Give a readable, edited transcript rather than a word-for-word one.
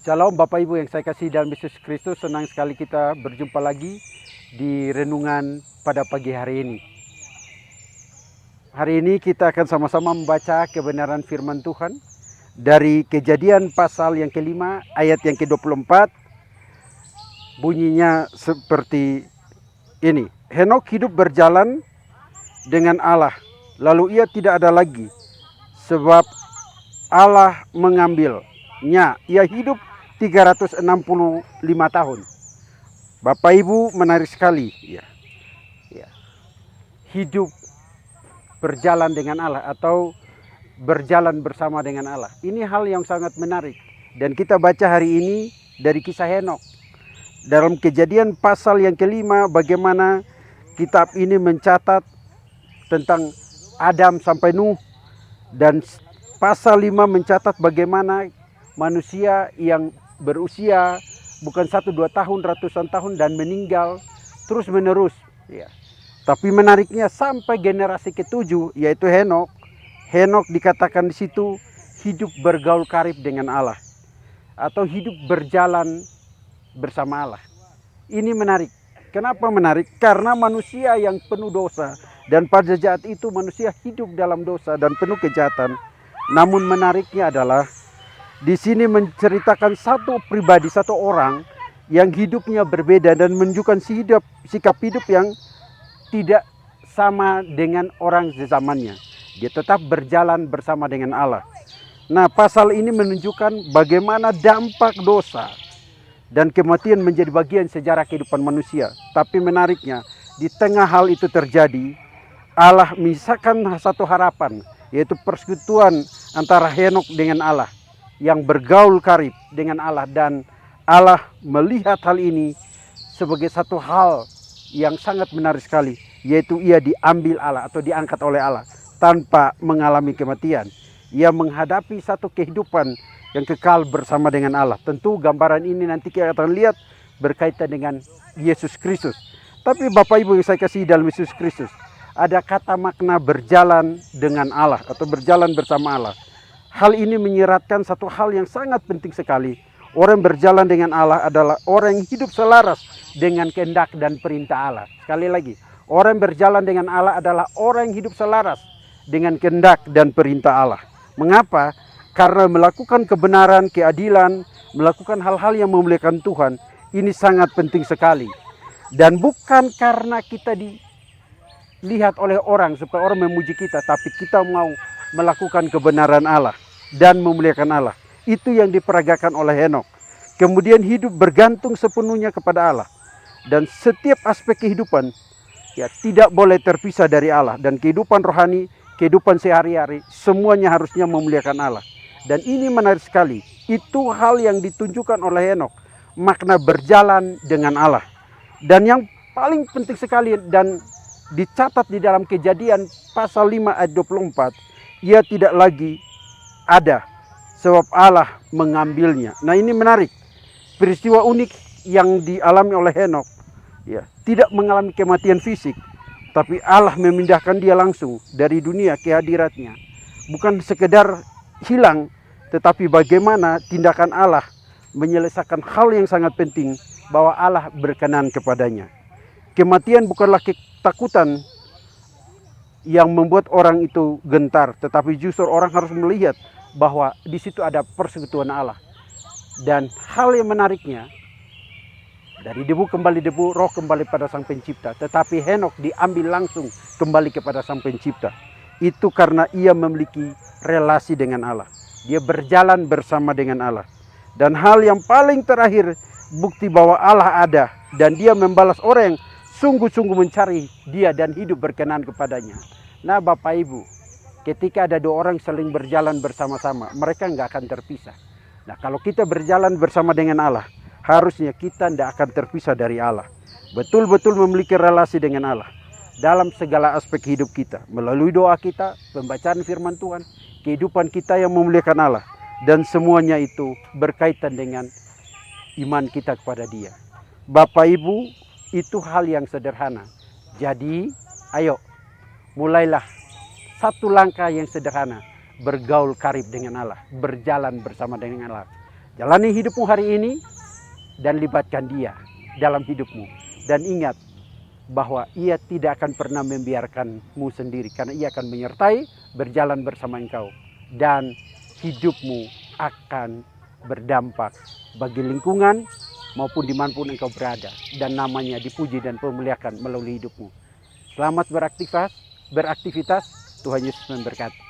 Shalom Bapak Ibu yang saya kasih dalam Yesus Kristus, senang sekali kita berjumpa lagi di renungan pada pagi hari ini. Hari ini kita akan sama-sama membaca kebenaran firman Tuhan dari Kejadian pasal yang kelima ayat yang ke-24. Bunyinya seperti ini. Henok hidup berjalan dengan Allah, lalu ia tidak ada lagi sebab Allah mengambilnya. Ia hidup 365 tahun. Bapak Ibu, menarik sekali ya. Hidup berjalan dengan Allah atau berjalan bersama dengan Allah. Ini hal yang sangat menarik. Dan kita baca hari ini dari kisah Henok. Dalam Kejadian pasal yang kelima, bagaimana kitab ini mencatat tentang Adam sampai Nuh. Dan pasal 5 mencatat bagaimana manusia yang berusia bukan 1-2 tahun, ratusan tahun dan meninggal terus menerus ya. Tapi menariknya sampai generasi ke-7 yaitu Henok. Henok dikatakan di situ hidup bergaul karib dengan Allah atau hidup berjalan bersama Allah. Ini menarik. Kenapa menarik? Karena manusia yang penuh dosa dan pada saat itu manusia hidup dalam dosa dan penuh kejahatan. Namun menariknya adalah di sini menceritakan satu pribadi, satu orang yang hidupnya berbeda dan menunjukkan sikap hidup yang tidak sama dengan orang zamannya. Dia tetap berjalan bersama dengan Allah. Nah, pasal ini menunjukkan bagaimana dampak dosa dan kematian menjadi bagian sejarah kehidupan manusia. Tapi menariknya, di tengah hal itu terjadi, Allah menyisakan satu harapan, yaitu persekutuan antara Henok dengan Allah, yang bergaul karib dengan Allah, dan Allah melihat hal ini sebagai satu hal yang sangat menarik sekali, yaitu ia diambil Allah atau diangkat oleh Allah tanpa mengalami kematian. Ia menghadapi satu kehidupan yang kekal bersama dengan Allah. Tentu gambaran ini nanti kita akan lihat berkaitan dengan Yesus Kristus. Tapi Bapak Ibu yang saya kasih dalam Yesus Kristus, ada kata makna berjalan dengan Allah atau berjalan bersama Allah. Hal ini menyiratkan satu hal yang sangat penting sekali. Orang berjalan dengan Allah adalah orang yang hidup selaras dengan kehendak dan perintah Allah. Sekali lagi, orang berjalan dengan Allah adalah orang yang hidup selaras dengan kehendak dan perintah Allah. Mengapa? Karena melakukan kebenaran, keadilan, melakukan hal-hal yang memuliakan Tuhan, ini sangat penting sekali. Dan bukan karena kita dilihat oleh orang supaya orang memuji kita, tapi kita mau melakukan kebenaran Allah dan memuliakan Allah. Itu yang diperagakan oleh Henok. Kemudian hidup bergantung sepenuhnya kepada Allah. Dan setiap aspek kehidupan ya tidak boleh terpisah dari Allah. Dan kehidupan rohani, kehidupan sehari-hari, semuanya harusnya memuliakan Allah. Dan ini menarik sekali. Itu hal yang ditunjukkan oleh Henok. Makna berjalan dengan Allah. Dan yang paling penting sekali dan dicatat di dalam Kejadian pasal 5 ayat 24. Ia tidak lagi ada sebab Allah mengambilnya. Nah, ini menarik. Peristiwa unik yang dialami oleh Henok ya, tidak mengalami kematian fisik, tapi Allah memindahkan dia langsung dari dunia ke hadiratnya. Bukan sekedar hilang, tetapi bagaimana tindakan Allah menyelesaikan hal yang sangat penting, bahwa Allah berkenan kepadanya. Kematian bukanlah ketakutan yang membuat orang itu gentar, tetapi justru orang harus melihat bahwa di situ ada persekutuan Allah. Dan hal yang menariknya, dari debu kembali debu, roh kembali pada Sang Pencipta. Tetapi Henok diambil langsung kembali kepada Sang Pencipta. Itu karena ia memiliki relasi dengan Allah. Dia berjalan bersama dengan Allah. Dan hal yang paling terakhir, bukti bahwa Allah ada dan dia membalas orang yang sungguh-sungguh mencari dia dan hidup berkenan kepadanya. Nah Bapak Ibu, ketika ada dua orang saling berjalan bersama-sama, mereka nggak akan terpisah. Nah kalau kita berjalan bersama dengan Allah, harusnya kita tidak akan terpisah dari Allah. Betul-betul memiliki relasi dengan Allah dalam segala aspek hidup kita. Melalui doa kita, pembacaan firman Tuhan, kehidupan kita yang memuliakan Allah. Dan semuanya itu berkaitan dengan iman kita kepada Dia. Bapak Ibu, itu hal yang sederhana. Jadi, ayo, mulailah satu langkah yang sederhana. Bergaul karib dengan Allah, berjalan bersama dengan Allah. Jalani hidupmu hari ini dan libatkan Dia dalam hidupmu. Dan ingat bahwa Ia tidak akan pernah membiarkanmu sendiri, karena Ia akan menyertai, berjalan bersama engkau. Dan hidupmu akan berdampak bagi lingkungan maupun dimanapun engkau berada. Dan namanya dipuji dan pemuliakan melalui hidupmu. Selamat beraktivitas. Tuhan Yesus memberkati.